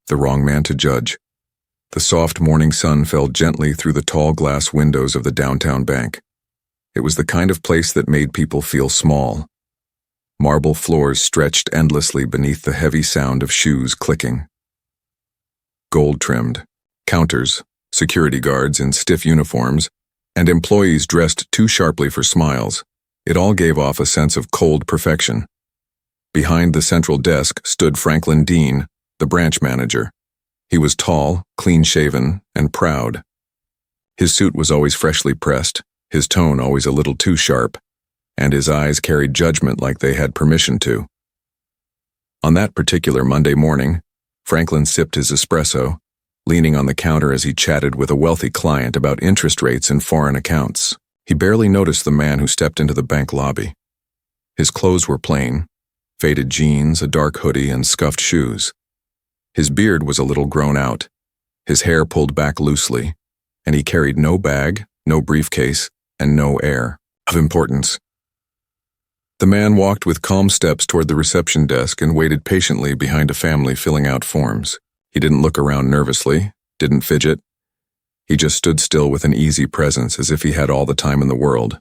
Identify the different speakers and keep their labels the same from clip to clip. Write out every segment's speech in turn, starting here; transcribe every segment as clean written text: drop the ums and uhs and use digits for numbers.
Speaker 1: the wrong man to judge. The soft morning sun fell gently through the tall glass windows of the downtown bank. It was the kind of place that made people feel small. Marble floors stretched endlessly beneath the heavy sound of shoes clicking. Gold-trimmed counters, security guards in stiff uniforms, and employees dressed too sharply for smiles. It all gave off a sense of cold perfection. Behind the central desk stood Franklin Dean, the branch manager. He was tall, clean-shaven, and proud. His suit was always freshly pressed, his tone always a little too sharp, and his eyes carried judgment like they had permission to. On that particular Monday morning, Franklin sipped his espresso, leaning on the counter as he chatted with a wealthy client about interest rates and foreign accounts. He barely noticed the man who stepped into the bank lobby. His clothes were plain, faded jeans, a dark hoodie, and scuffed shoes. His beard was a little grown out, his hair pulled back loosely, and he carried no bag, no briefcase, and no air of importance. The man walked with calm steps toward the reception desk and waited patiently behind a family filling out forms. He didn't look around nervously, didn't fidget. He just stood still with an easy presence as if he had all the time in the world.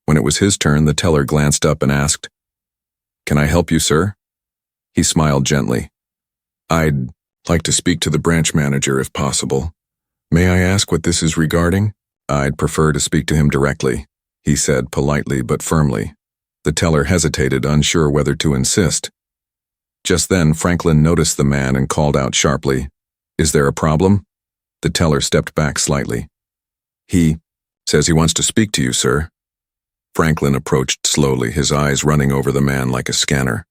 Speaker 1: When it was his turn, the teller glanced up and asked, "Can I help you, sir?" He smiled gently. "I'd like to speak to the branch manager if possible. May I ask what this is regarding?" "I'd prefer to speak to him directly," he said politely but firmly. The teller hesitated, unsure whether to insist. Just then, Franklin noticed the man and called out sharply, "Is there a problem?" The teller stepped back slightly. "He says he wants to speak to you, sir." Franklin approached slowly, his eyes running over the man like a scanner.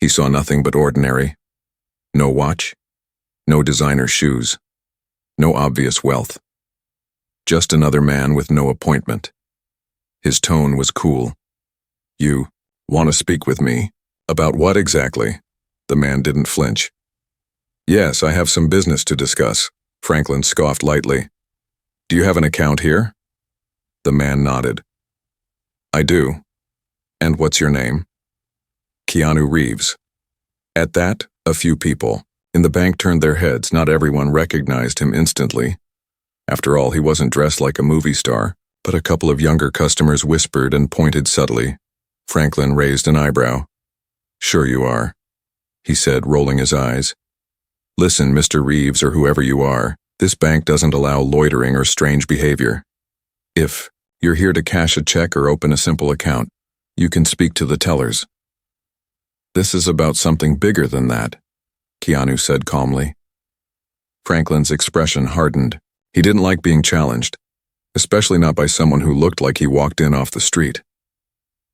Speaker 1: He saw nothing but ordinary. No watch, no designer shoes, no obvious wealth. Just another man with no appointment. His tone was cool. "You want to speak with me? About what exactly?" The man didn't flinch. "Yes, I have some business to discuss," Franklin scoffed lightly. "Do you have an account here?" The man nodded. "I do. And what's your name?" "Keanu Reeves." At that, a few people in the bank turned their heads. Not everyone recognized him instantly. After all, he wasn't dressed like a movie star, but a couple of younger customers whispered and pointed subtly. Franklin raised an eyebrow. "Sure you are," he said, rolling his eyes. "Listen, Mr. Reeves, or whoever you are, this bank doesn't allow loitering or strange behavior. If you're here to cash a check or open a simple account, you can speak to the tellers." "This is about something bigger than that," Keanu said calmly. Franklin's expression hardened. He didn't like being challenged, especially not by someone who looked like he walked in off the street.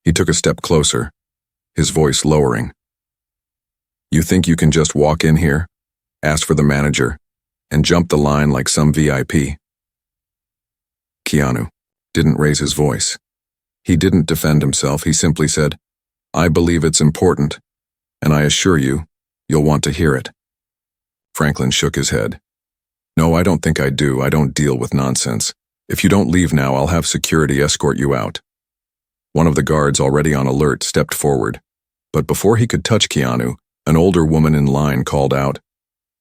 Speaker 1: He took a step closer, his voice lowering. "You think you can just walk in here, ask for the manager, and jump the line like some VIP?" Keanu didn't raise his voice. He didn't defend himself. He simply said, "I believe it's important, and I assure you, you'll want to hear it." Franklin shook his head. "No, I don't think I do. I don't deal with nonsense. If you don't leave now, I'll have security escort you out." One of the guards, already on alert, stepped forward. But before he could touch Keanu, an older woman in line called out,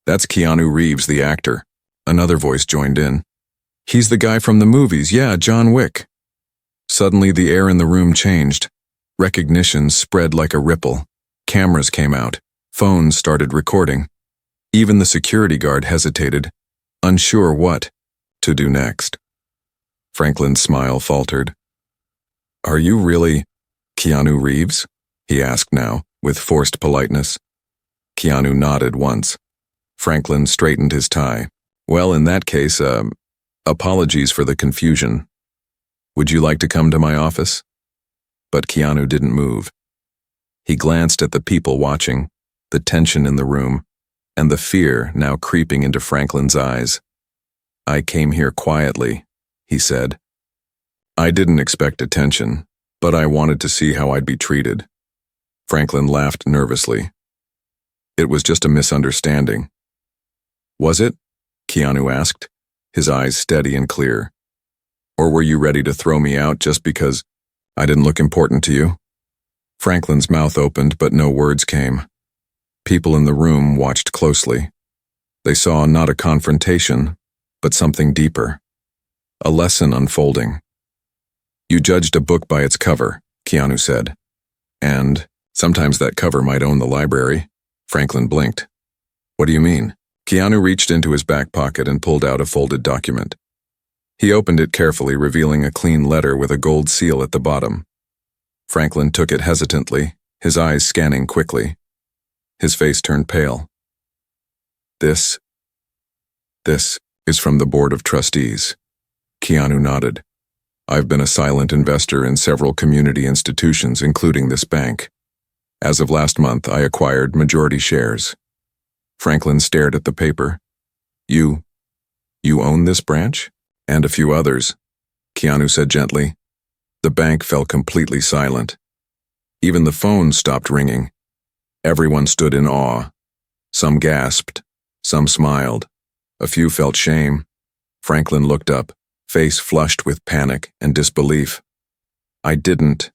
Speaker 1: "That's Keanu Reeves, the actor." Another voice joined in. "He's the guy from the movies, yeah, John Wick." Suddenly, the air in the room changed. Recognition spread like a ripple. Cameras came out. Phones started recording. Even the security guard hesitated, unsure what to do next. Franklin's smile faltered. "Are you really Keanu Reeves?" he asked now, with forced politeness. Keanu nodded once. Franklin straightened his tie. "Well, in that case, apologies for the confusion. Would you like to come to my office?" But Keanu didn't move. He glanced at the people watching, the tension in the room, and the fear now creeping into Franklin's eyes. "I came here quietly," he said. "I didn't expect attention, but I wanted to see how I'd be treated." Franklin laughed nervously. "It was just a misunderstanding." "Was it?" Keanu asked, his eyes steady and clear. "Or were you ready to throw me out just because I didn't look important to you?" Franklin's mouth opened, but no words came. People in the room watched closely. They saw not a confrontation, but something deeper. A lesson unfolding. You judged a book by its cover, Keanu said. And sometimes that cover might own the library. Franklin blinked. What do you mean? Keanu reached into his back pocket and pulled out a folded document. He opened it carefully, revealing a clean letter with a gold seal at the bottom. Franklin took it hesitantly, his eyes scanning quickly. His face turned pale. This is from the Board of Trustees. Keanu nodded. I've been a silent investor in several community institutions, including this bank. As of last month, I acquired majority shares. Franklin stared at the paper. You own this branch? And a few others, Keanu said gently. The bank fell completely silent. Even the phone stopped ringing. Everyone stood in awe. Some gasped. Some smiled. A few felt shame. Franklin looked up, face flushed with panic and disbelief. I didn't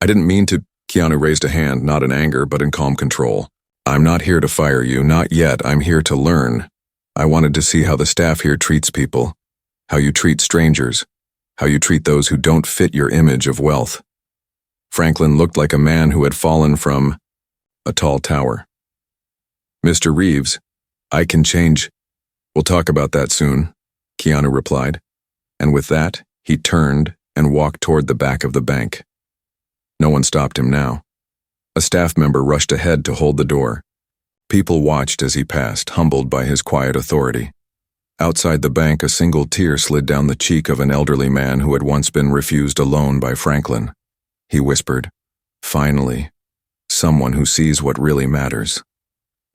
Speaker 1: mean to. Keanu raised a hand, not in anger, but in calm control. I'm not here to fire you, not yet. I'm here to learn. I wanted to see how the staff here treats people, how you treat strangers, how you treat those who don't fit your image of wealth. Franklin looked like a man who had fallen from a tall tower. Mr. Reeves, I can change. We'll talk about that soon, Keanu replied. And with that, he turned and walked toward the back of the bank. No one stopped him now. A staff member rushed ahead to hold the door. People watched as he passed, humbled by his quiet authority. Outside the bank, a single tear slid down the cheek of an elderly man who had once been refused a loan by Franklin. He whispered, "Finally, someone who sees what really matters."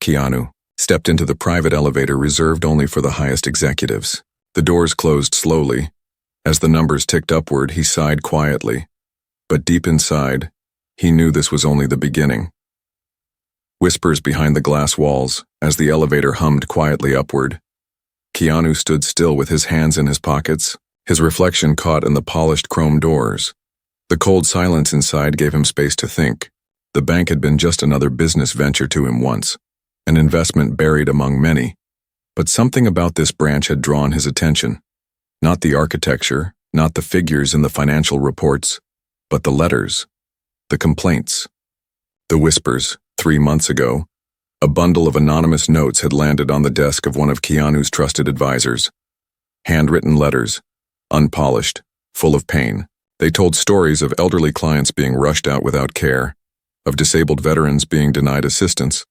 Speaker 1: Keanu stepped into the private elevator reserved only for the highest executives. The doors closed slowly. As the numbers ticked upward, he sighed quietly. But deep inside, he knew this was only the beginning. Whispers behind the glass walls, as the elevator hummed quietly upward. Keanu stood still with his hands in his pockets, his reflection caught in the polished chrome doors. The cold silence inside gave him space to think. The bank had been just another business venture to him once, an investment buried among many. But something about this branch had drawn his attention. Not the architecture, not the figures in the financial reports, but the letters, the complaints, the whispers. 3 months ago, a bundle of anonymous notes had landed on the desk of one of Keanu's trusted advisors. Handwritten letters, unpolished, full of pain. They told stories of elderly clients being rushed out without care, of disabled veterans being denied assistance,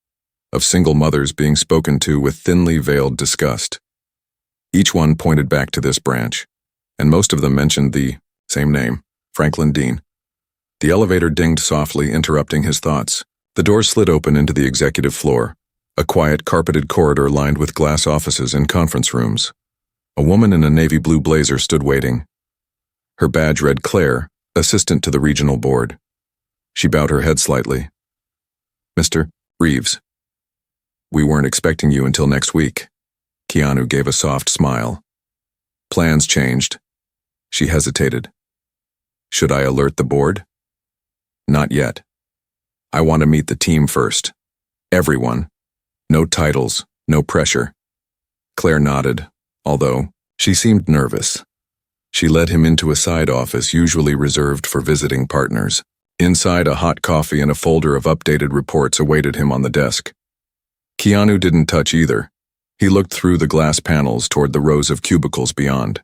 Speaker 1: of single mothers being spoken to with thinly veiled disgust. Each one pointed back to this branch, and most of them mentioned the same name, Franklin Dean. The elevator dinged softly, interrupting his thoughts. The door slid open into the executive floor, a quiet, carpeted corridor lined with glass offices and conference rooms. A woman in a navy blue blazer stood waiting. Her badge read Claire, assistant to the regional board. She bowed her head slightly. Mr. Reeves, we weren't expecting you until next week. Keanu gave a soft smile. Plans changed. She hesitated. Should I alert the board? Not yet. I want to meet the team first. Everyone. No titles, no pressure. Claire nodded, although she seemed nervous. She led him into a side office usually reserved for visiting partners. Inside, a hot coffee and a folder of updated reports awaited him on the desk. Keanu didn't touch either. He looked through the glass panels toward the rows of cubicles beyond.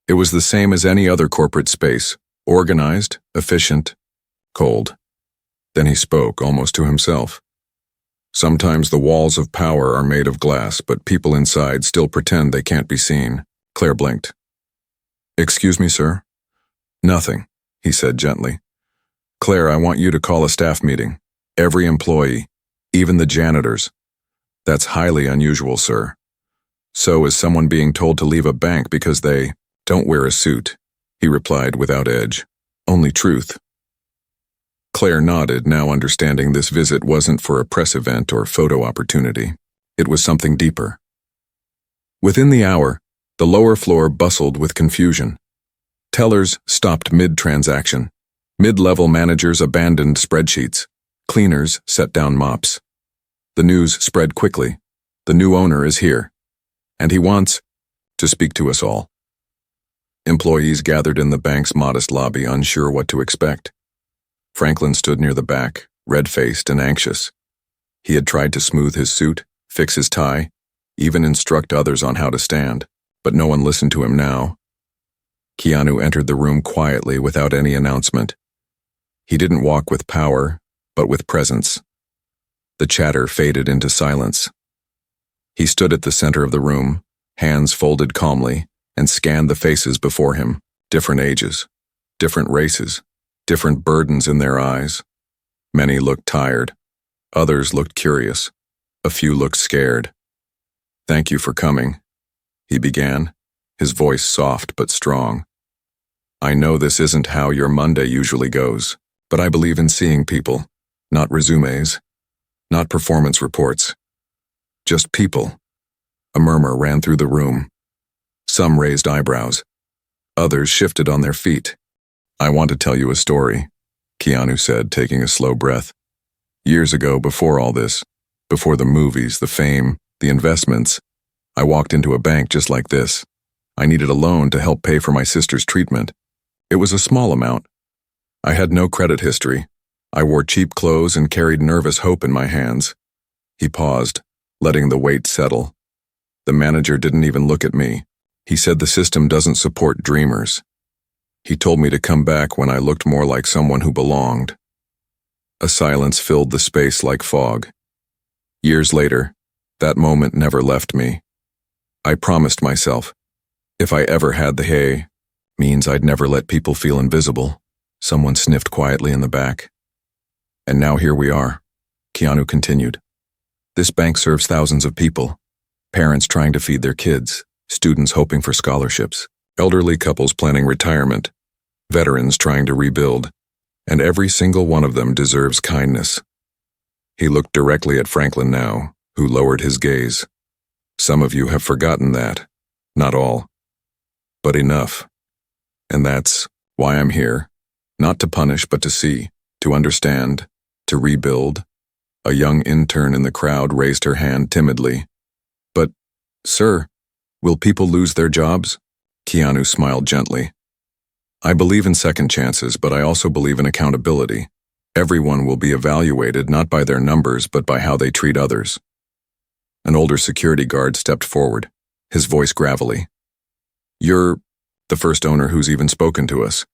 Speaker 1: It was the same as any other corporate space, organized, efficient, cold. Then he spoke, almost to himself. Sometimes the walls of power are made of glass, but people inside still pretend they can't be seen. Claire blinked. Excuse me, sir? Nothing, he said gently. Claire, I want you to call a staff meeting. Every employee, even the janitors. That's highly unusual, sir. So is someone being told to leave a bank because they don't wear a suit, he replied without edge. Only truth. Claire nodded, now understanding this visit wasn't for a press event or photo opportunity. It was something deeper. Within the hour, the lower floor bustled with confusion. Tellers stopped mid-transaction. Mid-level managers abandoned spreadsheets. Cleaners set down mops. The news spread quickly. The new owner is here, and he wants to speak to us all. Employees gathered in the bank's modest lobby, unsure what to expect. Franklin stood near the back, red-faced and anxious. He had tried to smooth his suit, fix his tie, even instruct others on how to stand, but no one listened to him now. Keanu entered the room quietly without any announcement. He didn't walk with power, but with presence. The chatter faded into silence. He stood at the center of the room, hands folded calmly, and scanned the faces before him, different ages, different races, different burdens in their eyes. Many looked tired. Others looked curious. A few looked scared. "Thank you for coming," he began, his voice soft but strong. "I know this isn't how your Monday usually goes, but I believe in seeing people, not resumes, not performance reports. Just people." A murmur ran through the room. Some raised eyebrows. Others shifted on their feet. "I want to tell you a story," Keanu said, taking a slow breath. "Years ago, before all this, before the movies, the fame, the investments, I walked into a bank just like this. I needed a loan to help pay for my sister's treatment. It was a small amount. I had no credit history. I wore cheap clothes and carried nervous hope in my hands." He paused, letting the weight settle. "The manager didn't even look at me. He said the system doesn't support dreamers. He told me to come back when I looked more like someone who belonged." A silence filled the space like fog. Years later, that moment never left me. I promised myself, if I ever had the hay, means I'd never let people feel invisible. Someone sniffed quietly in the back. "And now here we are," Keanu continued. "This bank serves thousands of people. Parents trying to feed their kids, students hoping for scholarships, elderly couples planning retirement, veterans trying to rebuild, and every single one of them deserves kindness." He looked directly at Franklin now, who lowered his gaze. "Some of you have forgotten that. Not all. But enough. And that's why I'm here. Not to punish, but to see, to understand, to rebuild." A young intern in the crowd raised her hand timidly. "But, sir, will people lose their jobs?" Keanu smiled gently. "I believe in second chances, but I also believe in accountability. Everyone will be evaluated not by their numbers, but by how they treat others." An older security guard stepped forward, his voice gravelly. "You're the first owner who's even spoken to us."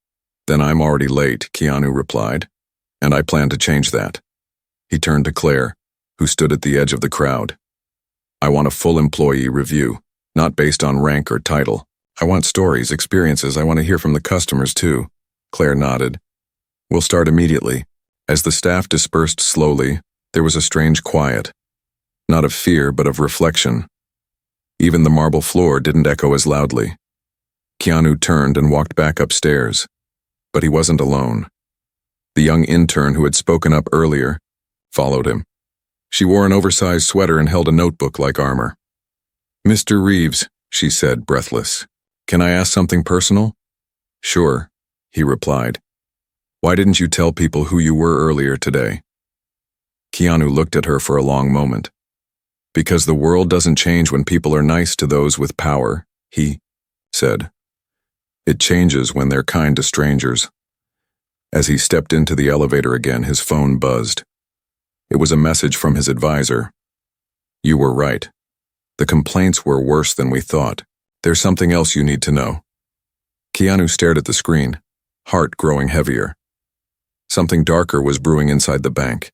Speaker 1: "Then I'm already late," Keanu replied, "and I plan to change that." He turned to Claire, who stood at the edge of the crowd. "I want a full employee review, not based on rank or title. I want stories, experiences. I want to hear from the customers too." Claire nodded. "We'll start immediately." As the staff dispersed slowly, there was a strange quiet. Not of fear, but of reflection. Even the marble floor didn't echo as loudly. Keanu turned and walked back upstairs. But he wasn't alone. The young intern who had spoken up earlier followed him. She wore an oversized sweater and held a notebook like armor. "Mr. Reeves," she said, breathless. "Can I ask something personal?" "Sure," he replied. "Why didn't you tell people who you were earlier today?" Keanu looked at her for a long moment. "Because the world doesn't change when people are nice to those with power," he said. "It changes when they're kind to strangers." As he stepped into the elevator again, his phone buzzed. It was a message from his advisor. "You were right. The complaints were worse than we thought. There's something else you need to know." Keanu stared at the screen, heart growing heavier. Something darker was brewing inside the bank,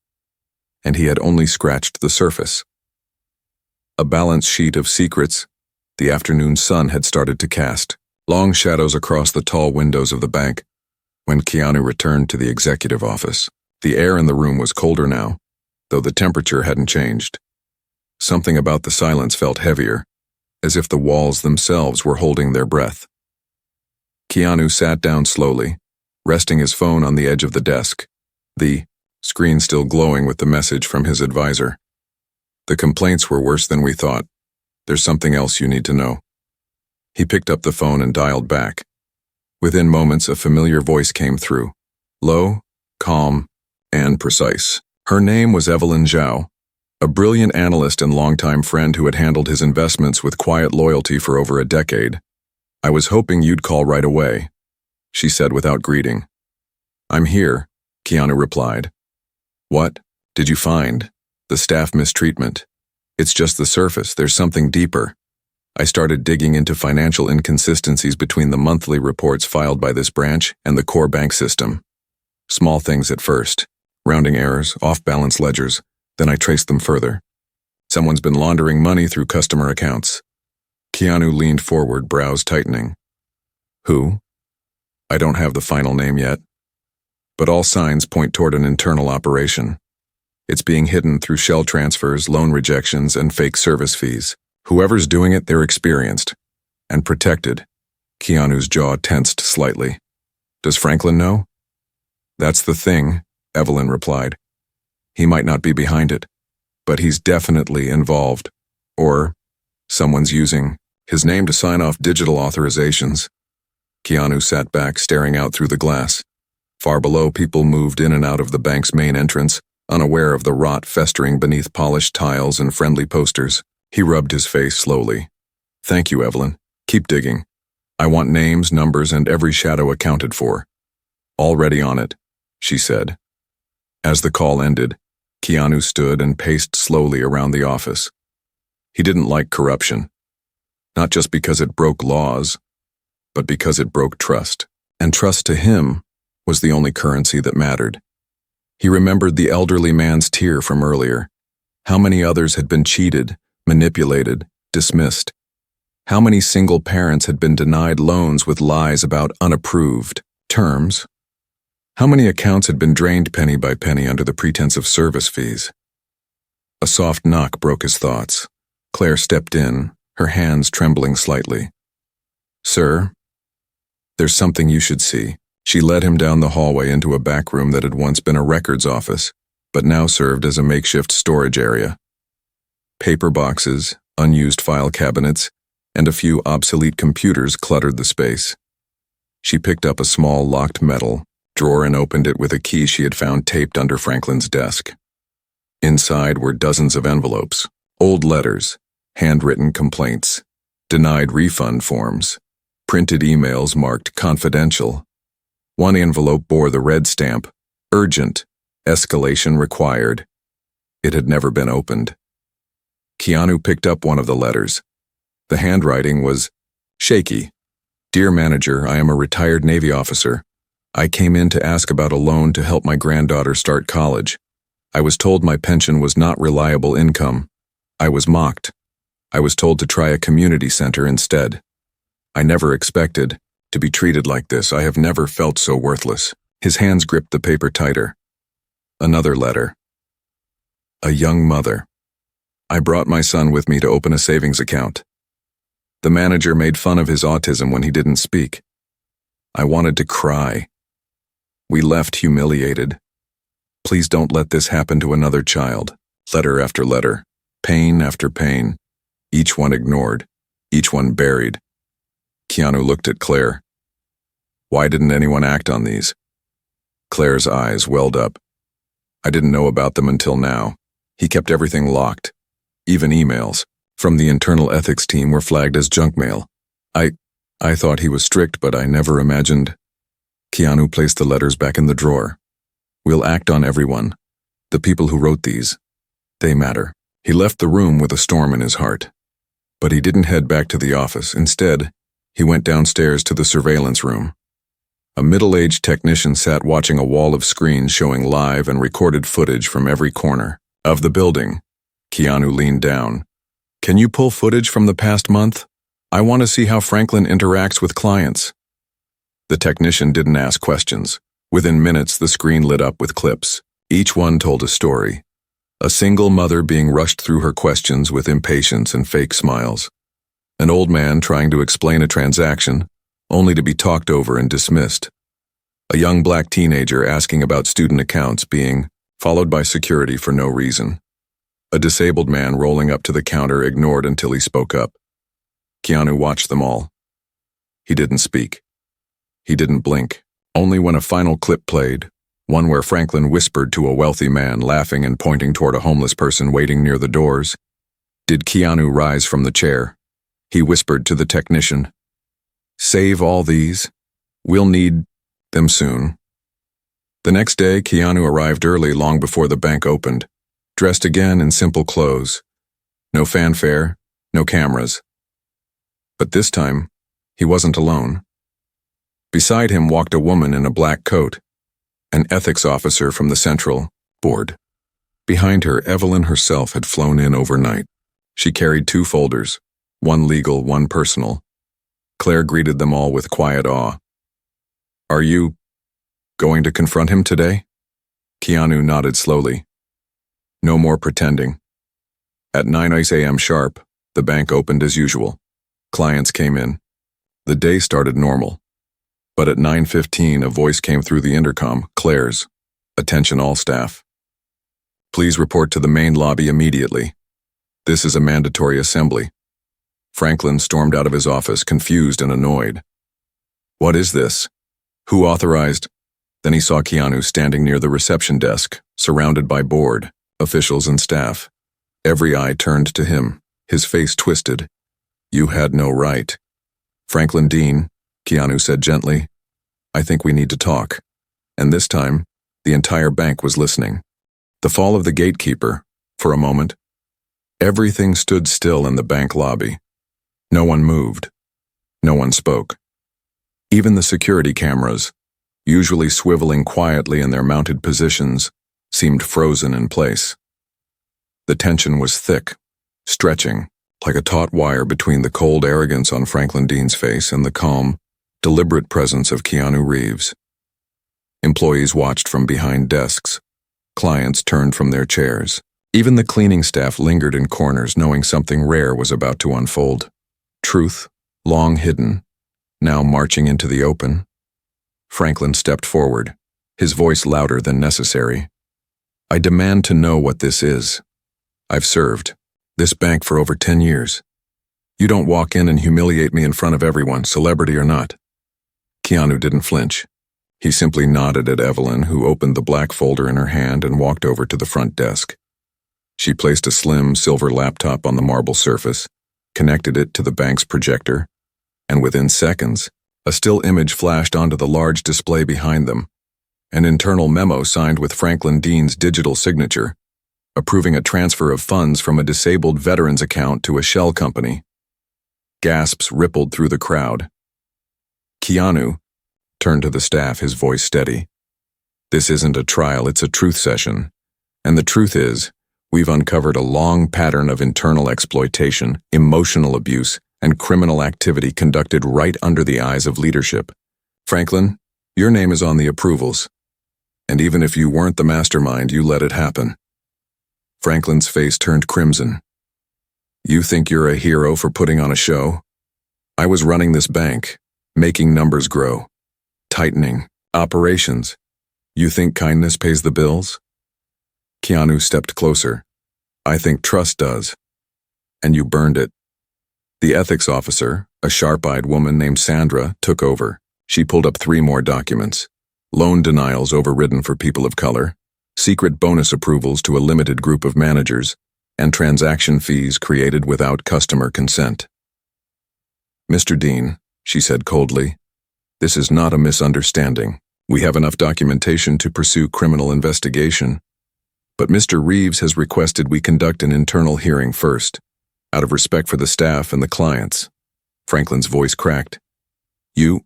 Speaker 1: and he had only scratched the surface. A balance sheet of secrets the afternoon sun had started to cast, long shadows across the tall windows of the bank. When Keanu returned to the executive office, the air in the room was colder now, though the temperature hadn't changed. Something about the silence felt heavier, as if the walls themselves were holding their breath. Keanu sat down slowly, resting his phone on the edge of the desk, the screen still glowing with the message from his advisor. "The complaints were worse than we thought. There's something else you need to know." He picked up the phone and dialed back. Within moments, a familiar voice came through, low, calm, and precise. Her name was Evelyn Zhao, A brilliant analyst and longtime friend who had handled his investments with quiet loyalty for over a decade. "I was hoping you'd call right away," she said without greeting. "I'm here," Keanu replied. "What did you find?" "The staff mistreatment. It's just the surface, there's something deeper." I started digging into financial inconsistencies between the monthly reports filed by this branch and the core bank system. Small things at first, rounding errors, off-balance ledgers, then I traced them further. Someone's been laundering money through customer accounts. Keanu leaned forward, brows tightening. "Who?" "I don't have the final name yet, but all signs point toward an internal operation. It's being hidden through shell transfers, loan rejections, and fake service fees. Whoever's doing it, they're experienced and protected." Keanu's jaw tensed slightly. "Does Franklin know?" "That's the thing," Evelyn replied. "He might not be behind it, but he's definitely involved. Or someone's using his name to sign off digital authorizations." Keanu sat back, staring out through the glass. Far below, people moved in and out of the bank's main entrance, unaware of the rot festering beneath polished tiles and friendly posters. He rubbed his face slowly. "Thank you, Evelyn. Keep digging. I want names, numbers, and every shadow accounted for." "Already on it," she said. As the call ended, Keanu stood and paced slowly around the office. He didn't like corruption. Not just because it broke laws, but because it broke trust. And trust to him was the only currency that mattered. He remembered the elderly man's tear from earlier. How many others had been cheated, manipulated, dismissed? How many single parents had been denied loans with lies about unapproved terms? How many accounts had been drained penny by penny under the pretense of service fees? A soft knock broke his thoughts. Claire stepped in, her hands trembling slightly. "Sir, there's something you should see." She led him down the hallway into a back room that had once been a records office, but now served as a makeshift storage area. Paper boxes, unused file cabinets, and a few obsolete computers cluttered the space. She picked up a small locked metal drawer and opened it with a key she had found taped under Franklin's desk. Inside were dozens of envelopes, old letters, handwritten complaints, denied refund forms, printed emails marked confidential. One envelope bore the red stamp, urgent, escalation required. It had never been opened. Keanu picked up one of the letters. The handwriting was shaky. "Dear Manager, I am a retired Navy officer. I came in to ask about a loan to help my granddaughter start college. I was told my pension was not reliable income. I was mocked. I was told to try a community center instead. I never expected to be treated like this. I have never felt so worthless." His hands gripped the paper tighter. Another letter. "A young mother. I brought my son with me to open a savings account. The manager made fun of his autism when he didn't speak. I wanted to cry. We left humiliated. Please don't let this happen to another child." Letter after letter, pain after pain, each one ignored, each one buried. Keanu looked at Claire. "Why didn't anyone act on these?" Claire's eyes welled up. "I didn't know about them until now. He kept everything locked. Even emails from the internal ethics team were flagged as junk mail. I thought he was strict, but I never imagined." Keanu placed the letters back in the drawer. "We'll act on everyone. The people who wrote these, they matter." He left the room with a storm in his heart. But he didn't head back to the office. Instead, he went downstairs to the surveillance room. A middle-aged technician sat watching a wall of screens showing live and recorded footage from every corner of the building. Keanu leaned down. "Can you pull footage from the past month? I want to see how Franklin interacts with clients." The technician didn't ask questions. Within minutes, the screen lit up with clips. Each one told a story. A single mother being rushed through her questions with impatience and fake smiles. An old man trying to explain a transaction, only to be talked over and dismissed. A young black teenager asking about student accounts being followed by security for no reason. A disabled man rolling up to the counter ignored until he spoke up. Keanu watched them all. He didn't speak. He didn't blink. Only when a final clip played, One where Franklin whispered to a wealthy man laughing and pointing toward a homeless person waiting near the doors. Did Keanu rise from the chair? He whispered to the technician. Save all these. We'll need them soon. The next day, Keanu arrived early long before the bank opened, dressed again in simple clothes. No fanfare, no cameras. But this time, he wasn't alone. Beside him walked a woman in a black coat, an ethics officer from the Central Board. Behind her, Evelyn herself had flown in overnight. She carried 2 folders, one legal, one personal. Claire greeted them all with quiet awe. Are you going to confront him today? Keanu nodded slowly. No more pretending. At 9 a.m. sharp, the bank opened as usual. Clients came in. The day started normal. But at 9:15, a voice came through the intercom, Claire's. Attention all staff. Please report to the main lobby immediately. This is a mandatory assembly. Franklin stormed out of his office, confused and annoyed. What is this? Who authorized? Then he saw Keanu standing near the reception desk, surrounded by board, officials and staff. Every eye turned to him, his face twisted. You had no right. Franklin Dean, Keanu said gently, I think we need to talk. And this time, the entire bank was listening. The fall of the gatekeeper, for a moment. Everything stood still in the bank lobby. No one moved. No one spoke. Even the security cameras, usually swiveling quietly in their mounted positions, seemed frozen in place. The tension was thick, stretching, like a taut wire between the cold arrogance on Franklin Dean's face and the calm, deliberate presence of Keanu Reeves. Employees watched from behind desks. Clients turned from their chairs. Even the cleaning staff lingered in corners, knowing something rare was about to unfold. Truth, long hidden, now marching into the open. Franklin stepped forward, his voice louder than necessary. I demand to know what this is. I've served this bank for over 10 years. You don't walk in and humiliate me in front of everyone, celebrity or not. Keanu didn't flinch. He simply nodded at Evelyn, who opened the black folder in her hand and walked over to the front desk. She placed a slim silver laptop on the marble surface, connected it to the bank's projector, and within seconds, a still image flashed onto the large display behind them. An internal memo signed with Franklin Dean's digital signature, approving a transfer of funds from a disabled veteran's account to a shell company. Gasps rippled through the crowd. Keanu turned to the staff, his voice steady. This isn't a trial, it's a truth session. And the truth is, we've uncovered a long pattern of internal exploitation, emotional abuse, and criminal activity conducted right under the eyes of leadership. Franklin, your name is on the approvals. And even if you weren't the mastermind, you let it happen. Franklin's face turned crimson. You think you're a hero for putting on a show? I was running this bank, making numbers grow, tightening operations. You think kindness pays the bills? Keanu stepped closer. I think trust does. And you burned it. The ethics officer, a sharp-eyed woman named Sandra, took over. She pulled up 3 more documents. Loan denials overridden for people of color, secret bonus approvals to a limited group of managers, and transaction fees created without customer consent. Mr. Dean, she said coldly, this is not a misunderstanding. We have enough documentation to pursue criminal investigation. But Mr. Reeves has requested we conduct an internal hearing first, out of respect for the staff and the clients. Franklin's voice cracked. You're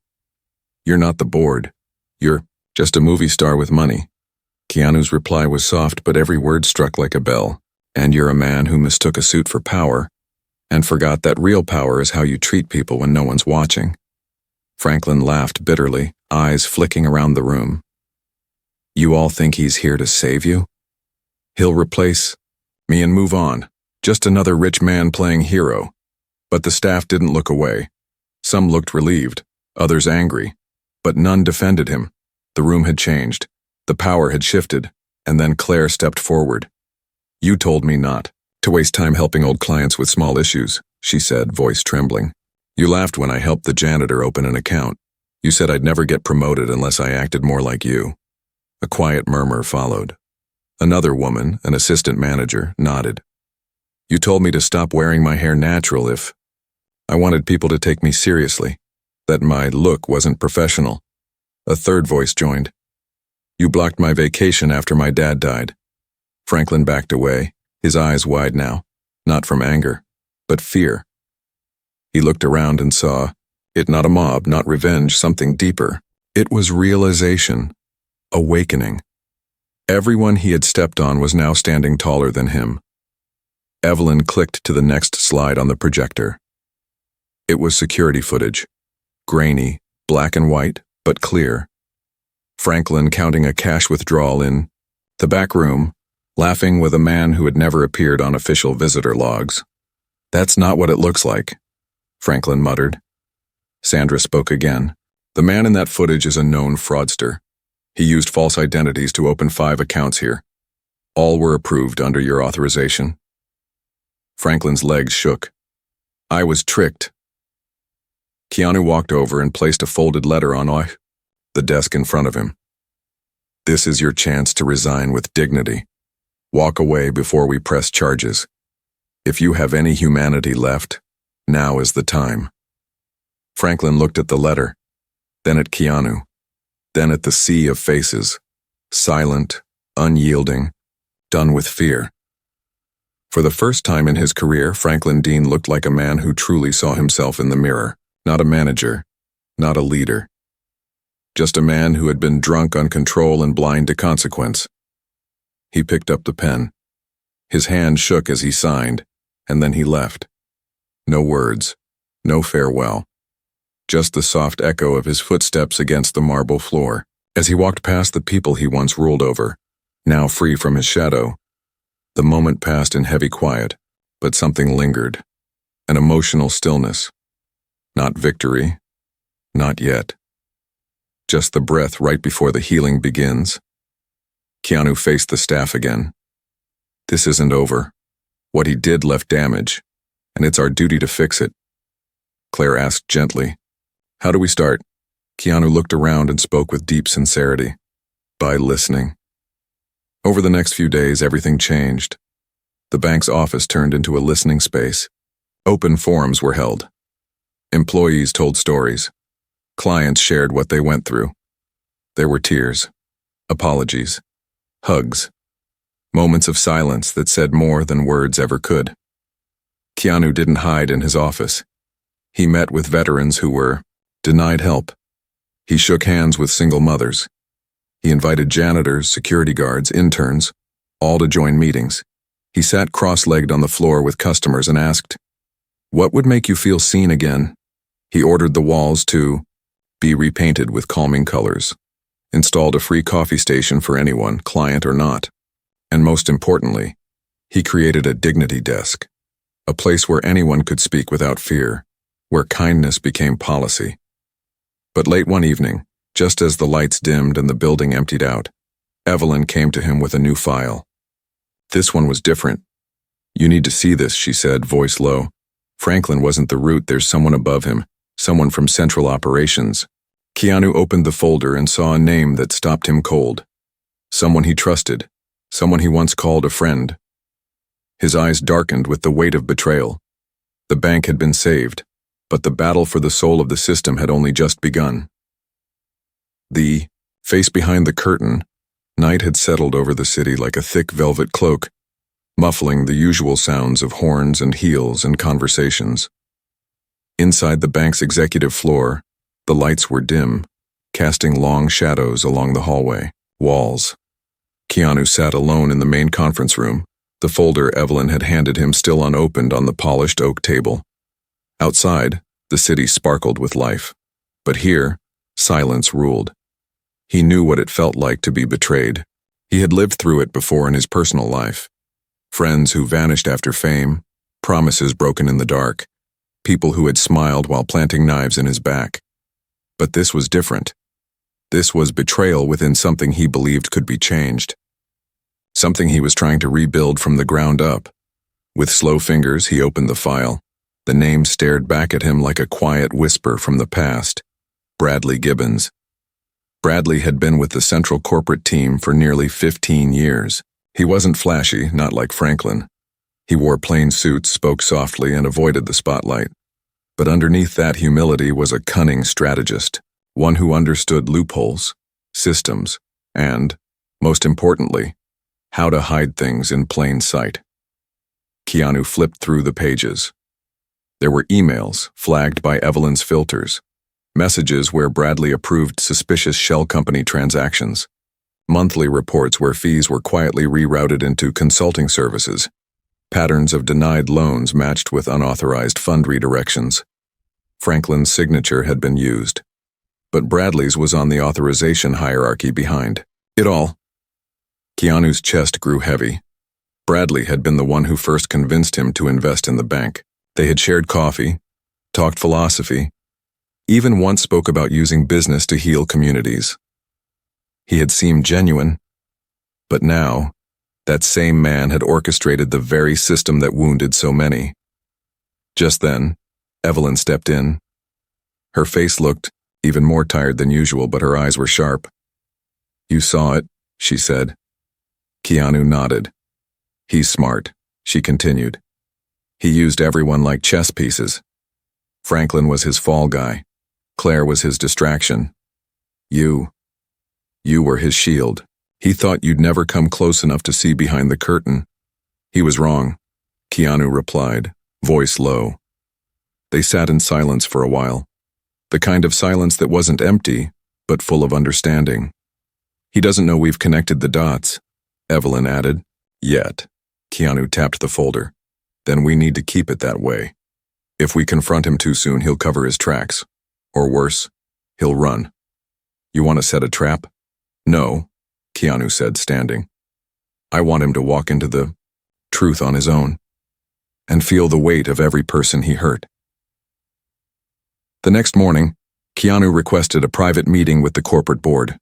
Speaker 1: not the board. You're just a movie star with money. Keanu's reply was soft, but every word struck like a bell. And you're a man who mistook a suit for power, and forgot that real power is how you treat people when no one's watching. Franklin laughed bitterly, eyes flicking around the room. You all think he's here to save you? He'll replace me and move on. Just another rich man playing hero. But the staff didn't look away. Some looked relieved, others angry. But none defended him. The room had changed. The power had shifted. And then Claire stepped forward. You told me not to waste time helping old clients with small issues, she said, voice trembling. You laughed when I helped the janitor open an account. You said I'd never get promoted unless I acted more like you. A quiet murmur followed. Another woman, an assistant manager, nodded. You told me to stop wearing my hair natural if I wanted people to take me seriously, that my look wasn't professional. A third voice joined. You blocked my vacation after my dad died. Franklin backed away, his eyes wide now, not from anger, but fear. He looked around and saw it, not a mob, not revenge, something deeper. It was realization, awakening. Everyone he had stepped on was now standing taller than him. Evelyn clicked to the next slide on the projector. It was security footage, grainy, black and white, but clear. Franklin counting a cash withdrawal in the back room, laughing with a man who had never appeared on official visitor logs. That's not what it looks like, Franklin muttered. Sandra spoke again. The man in that footage is a known fraudster. He used false identities to open 5 accounts here. All were approved under your authorization. Franklin's legs shook. I was tricked. Keanu walked over and placed a folded letter on the desk in front of him. This is your chance to resign with dignity. Walk away before we press charges. If you have any humanity left, now is the time. Franklin looked at the letter, then at Keanu, then at the sea of faces, silent, unyielding, done with fear. For the first time in his career, Franklin Dean looked like a man who truly saw himself in the mirror, not a manager, not a leader. Just a man who had been drunk on control and blind to consequence. He picked up the pen. His hand shook as he signed, and then he left. No words, no farewell. Just the soft echo of his footsteps against the marble floor, as he walked past the people he once ruled over, now free from his shadow. The moment passed in heavy quiet, but something lingered. An emotional stillness. Not victory. Not yet. Just the breath right before the healing begins. Keanu faced the staff again. This isn't over. What he did left damage, and it's our duty to fix it. Claire asked gently, How do we start? Keanu looked around and spoke with deep sincerity. By listening. Over the next few days, everything changed. The bank's office turned into a listening space. Open forums were held. Employees told stories. Clients shared what they went through. There were tears, apologies, hugs, moments of silence that said more than words ever could. Keanu didn't hide in his office. He met with veterans who were denied help. He shook hands with single mothers. He invited janitors, security guards, interns, all to join meetings. He sat cross-legged on the floor with customers and asked, What would make you feel seen again? He ordered the walls to be repainted with calming colors, installed a free coffee station for anyone, client or not, and most importantly, he created a dignity desk, a place where anyone could speak without fear, where kindness became policy. But late one evening, just as the lights dimmed and the building emptied out, Evelyn came to him with a new file. This one was different. You need to see this, she said, voice low. Franklin wasn't the root, there's someone above him. Someone from Central Operations. Keanu opened the folder and saw a name that stopped him cold. Someone he trusted. Someone he once called a friend. His eyes darkened with the weight of betrayal. The bank had been saved, but the battle for the soul of the system had only just begun. The face behind the curtain, night had settled over the city like a thick velvet cloak, muffling the usual sounds of horns and heels and conversations. Inside the bank's executive floor, the lights were dim, casting long shadows along the hallway, walls. Keanu sat alone in the main conference room, the folder Evelyn had handed him still unopened on the polished oak table. Outside, the city sparkled with life. But here, silence ruled. He knew what it felt like to be betrayed. He had lived through it before in his personal life. Friends who vanished after fame, promises broken in the dark, people who had smiled while planting knives in his back. But this was different. This was betrayal within something he believed could be changed. Something he was trying to rebuild from the ground up. With slow fingers, he opened the file. The name stared back at him like a quiet whisper from the past. Bradley Gibbons. Bradley had been with the central corporate team for nearly 15 years. He wasn't flashy, not like Franklin. He wore plain suits, spoke softly, and avoided the spotlight. But underneath that humility was a cunning strategist, one who understood loopholes, systems, and, most importantly, how to hide things in plain sight. Keanu flipped through the pages. There were emails flagged by Evelyn's filters, messages where Bradley approved suspicious shell company transactions, monthly reports where fees were quietly rerouted into consulting services, patterns of denied loans matched with unauthorized fund redirections. Franklin's signature had been used, but Bradley's was on the authorization hierarchy behind it all. Keanu's chest grew heavy. Bradley had been the one who first convinced him to invest in the bank. They had shared coffee, talked philosophy, even once spoke about using business to heal communities. He had seemed genuine, but now, that same man had orchestrated the very system that wounded so many. Just then, Evelyn stepped in. Her face looked even more tired than usual, but her eyes were sharp. "You saw it," she said. Keanu nodded. "He's smart," she continued. "He used everyone like chess pieces. Franklin was his fall guy. Claire was his distraction. You were his shield. He thought you'd never come close enough to see behind the curtain." "He was wrong," Keanu replied, voice low. They sat in silence for a while, the kind of silence that wasn't empty, but full of understanding. "He doesn't know we've connected the dots," Evelyn added. "Yet." Keanu tapped the folder. "Then we need to keep it that way. If we confront him too soon, he'll cover his tracks. Or worse, he'll run. You want to set a trap?" "No," Keanu said, standing. "I want him to walk into the truth on his own and feel the weight of every person he hurt." The next morning, Keanu requested a private meeting with the corporate board.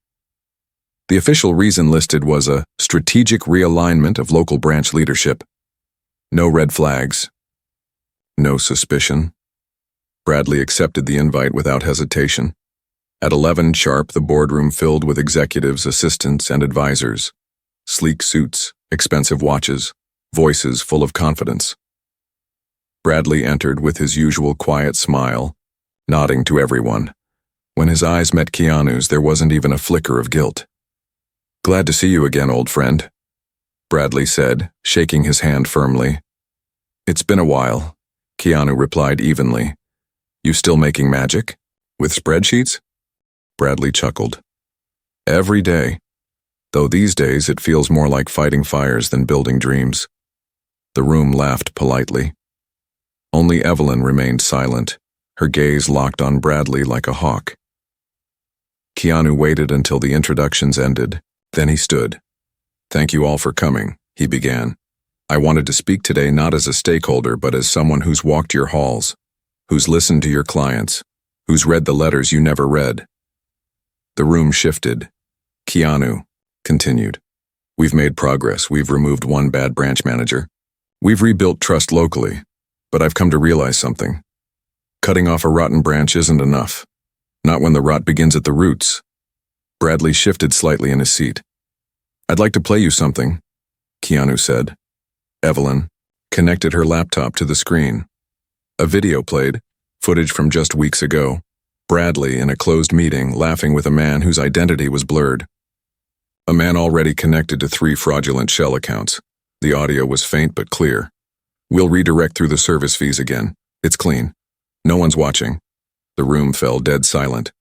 Speaker 1: The official reason listed was a strategic realignment of local branch leadership. No red flags. No suspicion. Bradley accepted the invite without hesitation. At 11 sharp, the boardroom filled with executives, assistants, and advisors. Sleek suits, expensive watches, voices full of confidence. Bradley entered with his usual quiet smile, nodding to everyone. When his eyes met Keanu's, there wasn't even a flicker of guilt. "Glad to see you again, old friend," Bradley said, shaking his hand firmly. "It's been a while," Keanu replied evenly. "You still making magic? With spreadsheets?" Bradley chuckled. "Every day. Though these days it feels more like fighting fires than building dreams." The room laughed politely. Only Evelyn remained silent, her gaze locked on Bradley like a hawk. Keanu waited until the introductions ended. Then he stood. "Thank you all for coming," he began. "I wanted to speak today not as a stakeholder, but as someone who's walked your halls, who's listened to your clients, who's read the letters you never read." The room shifted. Keanu continued. "We've made progress. We've removed one bad branch manager. We've rebuilt trust locally. But I've come to realize something. Cutting off a rotten branch isn't enough. Not when the rot begins at the roots." Bradley shifted slightly in his seat. "I'd like to play you something," Keanu said. Evelyn connected her laptop to the screen. A video played, footage from just weeks ago. Bradley in a closed meeting laughing with a man whose identity was blurred. A man already connected to 3 fraudulent shell accounts. The audio was faint but clear. "We'll redirect through the service fees again. It's clean. No one's watching." The room fell dead silent.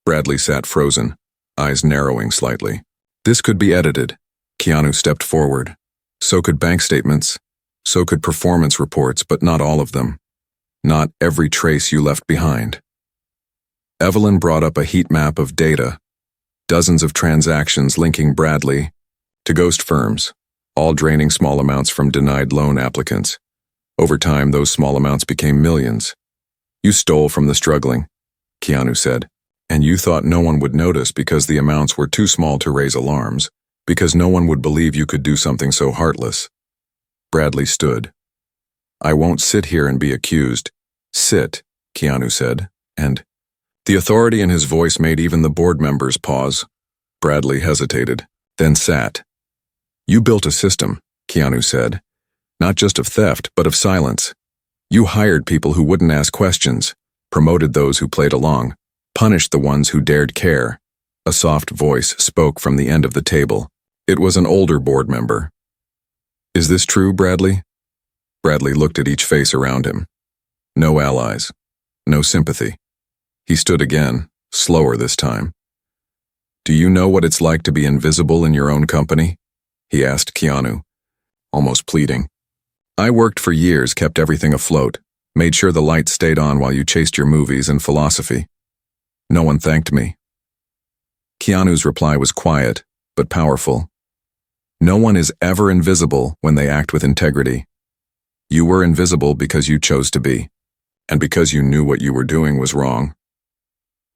Speaker 1: Bradley sat frozen, eyes narrowing slightly. "This could be edited." Keanu stepped forward. "So could bank statements. So could performance reports, but not all of them. Not every trace you left behind." Evelyn brought up a heat map of data, dozens of transactions linking Bradley to ghost firms, all draining small amounts from denied loan applicants. Over time, those small amounts became millions. "You stole from the struggling," Keanu said, "and you thought no one would notice because the amounts were too small to raise alarms, because no one would believe you could do something so heartless." Bradley stood. "I won't sit here and be accused." "Sit," Keanu said, "and The authority in his voice made even the board members pause. Bradley hesitated, then sat. "You built a system," Keanu said. "Not just of theft, but of silence. You hired people who wouldn't ask questions, promoted those who played along, punished the ones who dared care." A soft voice spoke from the end of the table. It was an older board member. "Is this true, Bradley?" Bradley looked at each face around him. No allies. No sympathy. He stood again, slower this time. "Do you know what it's like to be invisible in your own company?" he asked Keanu, almost pleading. "I worked for years, kept everything afloat, made sure the lights stayed on while you chased your movies and philosophy. No one thanked me." Keanu's reply was quiet, but powerful. "No one is ever invisible when they act with integrity. You were invisible because you chose to be, and because you knew what you were doing was wrong."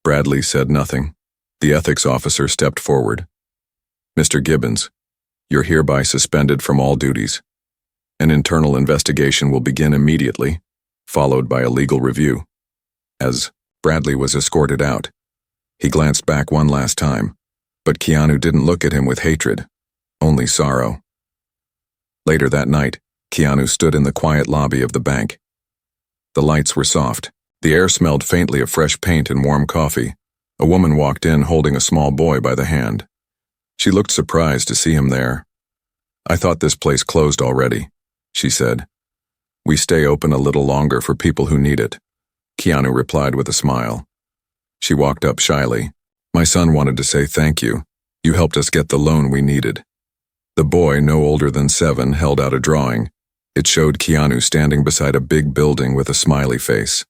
Speaker 1: Bradley said nothing. The ethics officer stepped forward. "Mr. Gibbons, you're hereby suspended from all duties. An internal investigation will begin immediately, followed by a legal review." As Bradley was escorted out, he glanced back one last time, but Keanu didn't look at him with hatred, only sorrow. Later that night, Keanu stood in the quiet lobby of the bank. The lights were soft. The air smelled faintly of fresh paint and warm coffee. A woman walked in holding a small boy by the hand. She looked surprised to see him there. "I thought this place closed already," she said. "We stay open a little longer for people who need it," Keanu replied with a smile. She walked up shyly. "My son wanted to say thank you. You helped us get the loan we needed." The boy, no older than 7, held out a drawing. It showed Keanu standing beside a big building with a smiley face.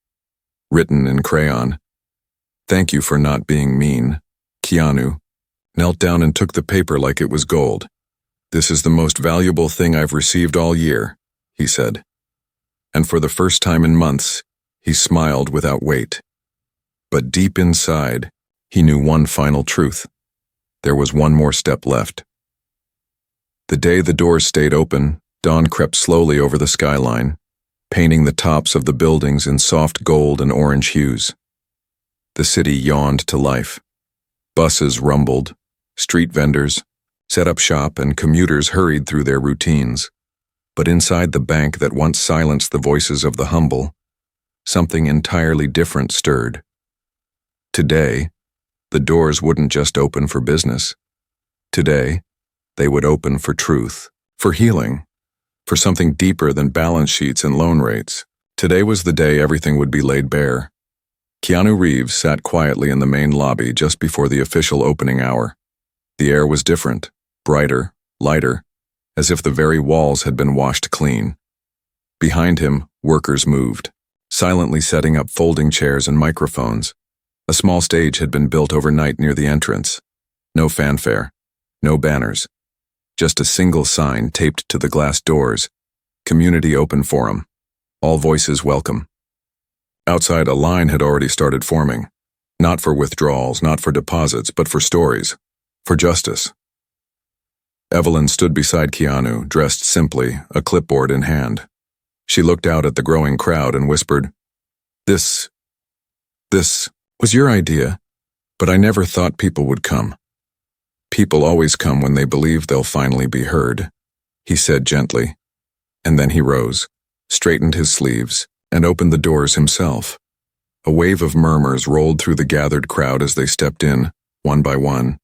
Speaker 1: Written in crayon, "Thank you for not being mean." Keanu knelt down and took the paper like it was gold. "This is the most valuable thing I've received all year," he said. And for the first time in months, he smiled without weight. But deep inside, he knew one final truth. There was one more step left. The day the doors stayed open, dawn crept slowly over the skyline, painting the tops of the buildings in soft gold and orange hues. The city yawned to life. Buses rumbled, street vendors set up shop, and commuters hurried through their routines. But inside the bank that once silenced the voices of the humble, something entirely different stirred. Today, the doors wouldn't just open for business. Today, they would open for truth, for healing, for something deeper than balance sheets and loan rates. Today was the day everything would be laid bare. Keanu Reeves sat quietly in the main lobby just before the official opening hour. The air was different, brighter, lighter, as if the very walls had been washed clean. Behind him, workers moved, silently setting up folding chairs and microphones. A small stage had been built overnight near the entrance. No fanfare, no banners, just a single sign taped to the glass doors: "Community Open Forum. All voices welcome." Outside, a line had already started forming. Not for withdrawals, not for deposits, but for stories, for justice. Evelyn stood beside Keanu, dressed simply, a clipboard in hand. She looked out at the growing crowd and whispered, This was your idea, but I never thought people would come." "People always come when they believe they'll finally be heard," he said gently. And then he rose, straightened his sleeves, and opened the doors himself. A wave of murmurs rolled through the gathered crowd as they stepped in, one by one.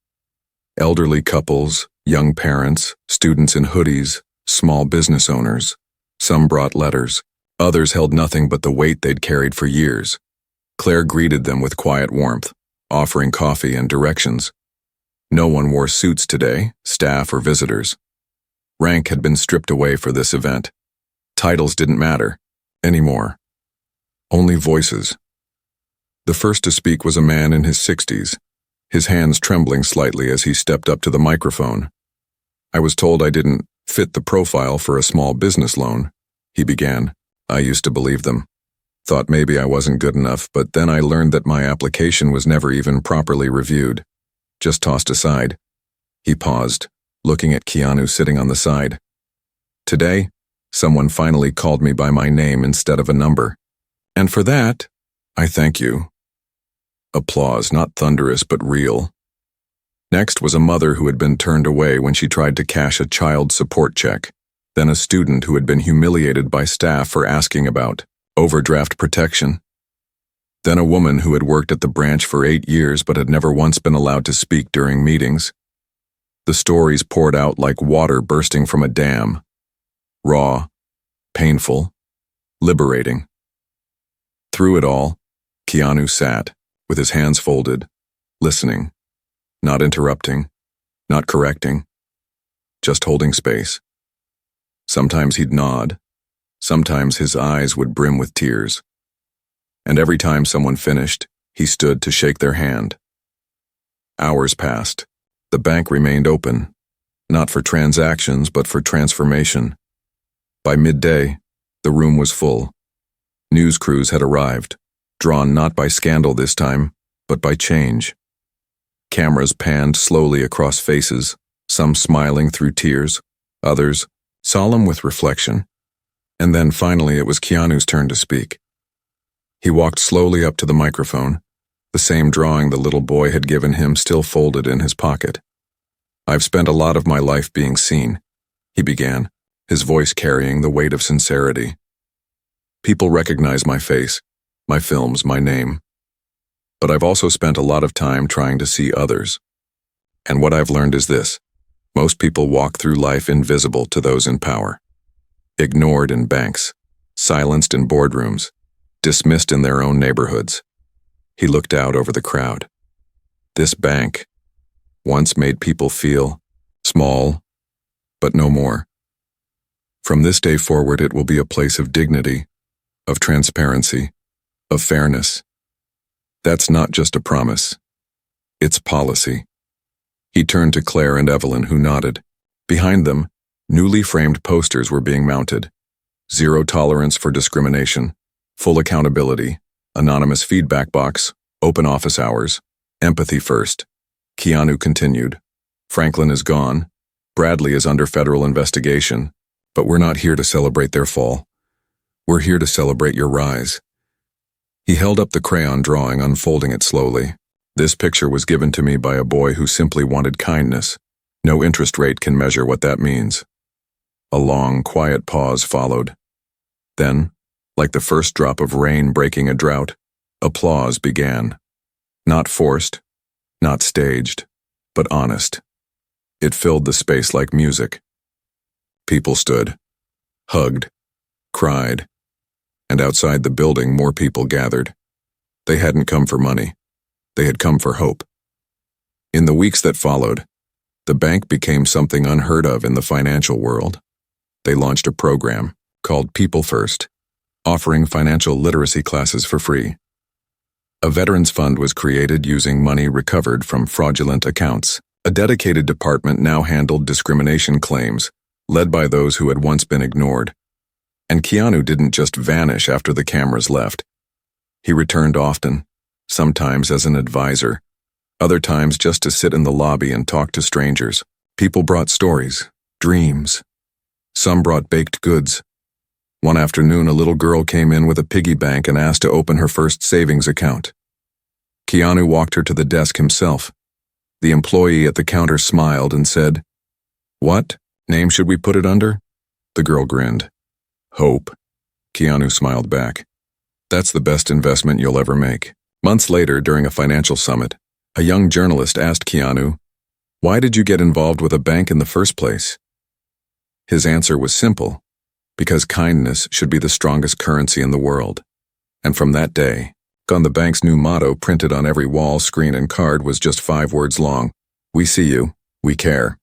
Speaker 1: Elderly couples, young parents, students in hoodies, small business owners. Some brought letters. Others held nothing but the weight they'd carried for years. Claire greeted them with quiet warmth, offering coffee and directions. No one wore suits today, staff or visitors. Rank had been stripped away for this event. Titles didn't matter anymore. Only voices. The first to speak was a man in his 60s, his hands trembling slightly as he stepped up to the microphone. "I was told I didn't fit the profile for a small business loan," he began. "I used to believe them. Thought maybe I wasn't good enough, but then I learned that my application was never even properly reviewed. Just tossed aside." He paused, looking at Keanu sitting on the side. "Today, someone finally called me by my name instead of a number. And for that, I thank you." Applause, not thunderous but real. Next was a mother who had been turned away when she tried to cash a child support check. Then a student who had been humiliated by staff for asking about overdraft protection. Then a woman who had worked at the branch for 8 years but had never once been allowed to speak during meetings. The stories poured out like water bursting from a dam. Raw, painful, liberating. Through it all, Keanu sat, with his hands folded, listening, not interrupting, not correcting, just holding space. Sometimes he'd nod, sometimes his eyes would brim with tears. And every time someone finished, he stood to shake their hand. Hours passed. The bank remained open, not for transactions but for transformation. By midday, the room was full. News crews had arrived, drawn not by scandal this time, but by change. Cameras panned slowly across faces, some smiling through tears, others solemn with reflection. And then finally it was Keanu's turn to speak. He walked slowly up to the microphone, the same drawing the little boy had given him still folded in his pocket. "I've spent a lot of my life being seen," he began, his voice carrying the weight of sincerity. "People recognize my face, my films, my name. But I've also spent a lot of time trying to see others. And what I've learned is this: most people walk through life invisible to those in power. Ignored in banks, silenced in boardrooms, dismissed in their own neighborhoods." He looked out over the crowd. This bank once made people feel small, but no more. From this day forward, it will be a place of dignity, of transparency, of fairness. That's not just a promise. It's policy. He turned to Claire and Evelyn, who nodded. Behind them, newly framed posters were being mounted. Zero tolerance for discrimination, full accountability, anonymous feedback box, open office hours, empathy first. Keanu continued. "Franklin is gone. Bradley is under federal investigation. But we're not here to celebrate their fall. We're here to celebrate your rise." He held up the crayon drawing, unfolding it slowly. "This picture was given to me by a boy who simply wanted kindness. No interest rate can measure what that means." A long, quiet pause followed. Then, like the first drop of rain breaking a drought, applause began. Not forced, not staged, but honest. It filled the space like music. People stood, hugged, cried, and outside the building more people gathered. They hadn't come for money. They had come for hope. In the weeks that followed, the bank became something unheard of in the financial world. They launched a program called People First, offering financial literacy classes for free. A veterans fund was created using money recovered from fraudulent accounts. A dedicated department now handled discrimination claims, led by those who had once been ignored. And Keanu didn't just vanish after the cameras left. He returned often, sometimes as an advisor, other times just to sit in the lobby and talk to strangers. People brought stories, dreams. Some brought baked goods. One afternoon, a little girl came in with a piggy bank and asked to open her first savings account. Keanu walked her to the desk himself. The employee at the counter smiled and said, "What name should we put it under?" The girl grinned. "Hope." Keanu smiled back. "That's the best investment you'll ever make." Months later, during a financial summit, a young journalist asked Keanu, "Why did you get involved with a bank in the first place?" His answer was simple: because kindness should be the strongest currency in the world. And from that day, on the bank's new motto printed on every wall, screen, and card was just 5 words long: "We see you, we care."